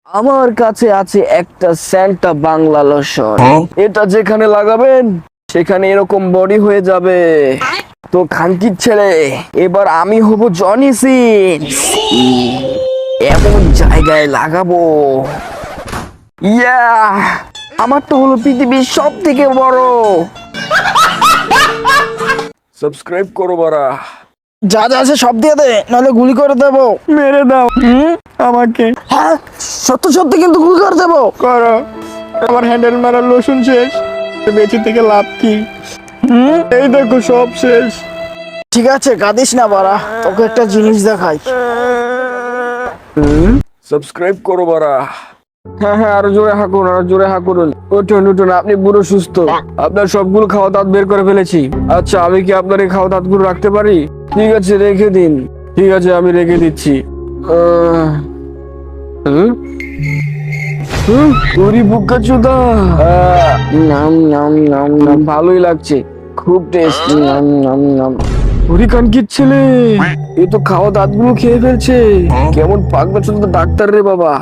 আমার কাছে আছে একটা স্যান্টা বাংলা লোশন। এটা যেখানে লাগাবেন সেখানে এরকম বডি হয়ে যাবে। তো খানকির ছেলে, এবার আমি হব জনি সিনস। এমন জায়গায় লাগাবো, ইয়া আমার তো হলো পৃথিবীর সব থেকে বড়। সাবস্ক্রাইব করো বারা। যা যা আছে সব দিয়ে দে, নাহলে গুলি করে দেবো। মেরে দাও আমাকে। হ্যাঁ, সত্যি সত্যি কিন্তু গুলি করে দেবো। করো, আমার হ্যান্ডেল মারার লোশন শেষ, বেঁচে থেকে লাভ কি? এই দেখো সব শেষ। ঠিক আছে, কাঁদিস না বাড়া, তোকে একটা জিনিস দেখাই। সাবস্ক্রাইব করো বারা। হ্যাঁ হ্যাঁ, আরো জোরে হাঁকুন, আরো জোরে হাঁকুন। উঠুন উঠুন, আপনি পুরো সুস্থ। আপনার সবগুলো খাওয়া দাঁত বের করে ফেলেছি। আচ্ছা, আমি কি আপনার এই খাওয়া দাঁতগুলো রাখতে পারি? ঠিক আছে, রেখে দিন। ঠিক আছে, আমি রেখে দিচ্ছি। ওরে বোকাচোদা, নাম নাম নাম নাম, ভালোই লাগছে, খুব টেস্টি। নাম নাম নাম। ওরে কানকির ছেলে, এ তো খাওয়া দাঁতগুলো খেয়ে ফেলছে। কেমন পাগলা চোদা ডাক্তার রে বাবা।